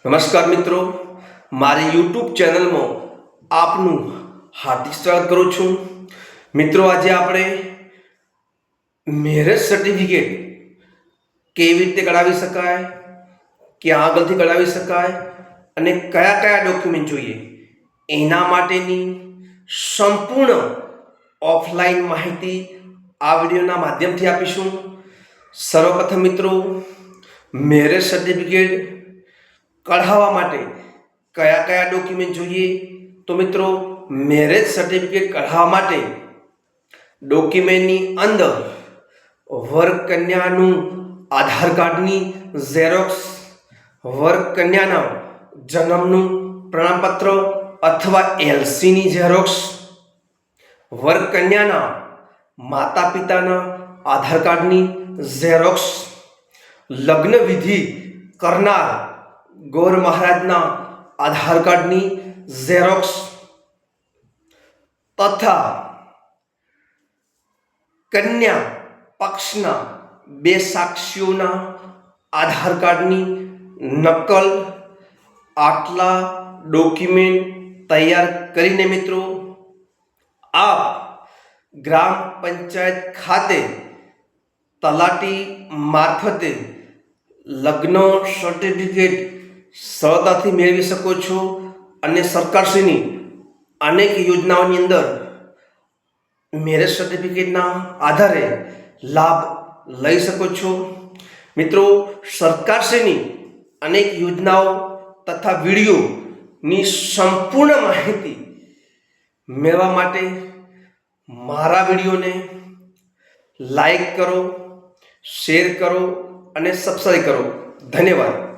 નમસ્કાર મિત્રો, મારી યુટ્યુબ ચેનલમાં આપનું હાર્દિક સ્વાગત કરું છું. મિત્રો, આજે આપણે મેરેજ સર્ટિફિકેટ કેવી રીતે કઢાવી શકાય, ક્યાં આગળથી કઢાવી શકાય અને કયા કયા ડોક્યુમેન્ટ જોઈએ એના માટેની સંપૂર્ણ ઓફલાઈન માહિતી આ વિડીયોના માધ્યમથી આપીશું. સર્વપ્રથમ મિત્રો, મેરેજ સર્ટિફિકેટ કઢાવવા માટે કયા કયા ડોક્યુમેન્ટ જોઈએ? તો મિત્રો, મેરેજ સર્ટિફિકેટ કઢાવવા માટે ડોક્યુમેન્ટની અંદર વર કન્યાનું આધાર કાર્ડની ઝેરોક્સ, વર કન્યાના જન્મનું પ્રમાણપત્ર અથવા એલસીની ઝેરોક્સ, વર કન્યાના માતા પિતાના આધાર કાર્ડની ઝેરોક્સ, લગ્ન વિધિ કરનાર ગોર મહારાજના આધાર કાર્ડની ઝેરોક્સ તથા કન્યા પક્ષના બે સાક્ષીઓના આધાર કાર્ડની નકલ. આટલા ડોક્યુમેન્ટ તૈયાર કરીને મિત્રો આપ ગ્રામ પંચાયત ખાતે તલાટી મારફતે લગ્ન સર્ટિફિકેટ સરળતાથી મેળવી શકો છો અને સરકારશ્રીની અનેક યોજનાઓની અંદર મેરેજ સર્ટિફિકેટના આધારે લાભ લઈ શકો છો. મિત્રો, સરકારશ્રીની અનેક યોજનાઓ તથા વિડીયોની સંપૂર્ણ માહિતી મેળવવા માટે મારા વિડીયોને લાઈક કરો, શેર કરો અને સબસ્ક્રાઈબ કરો. ધન્યવાદ.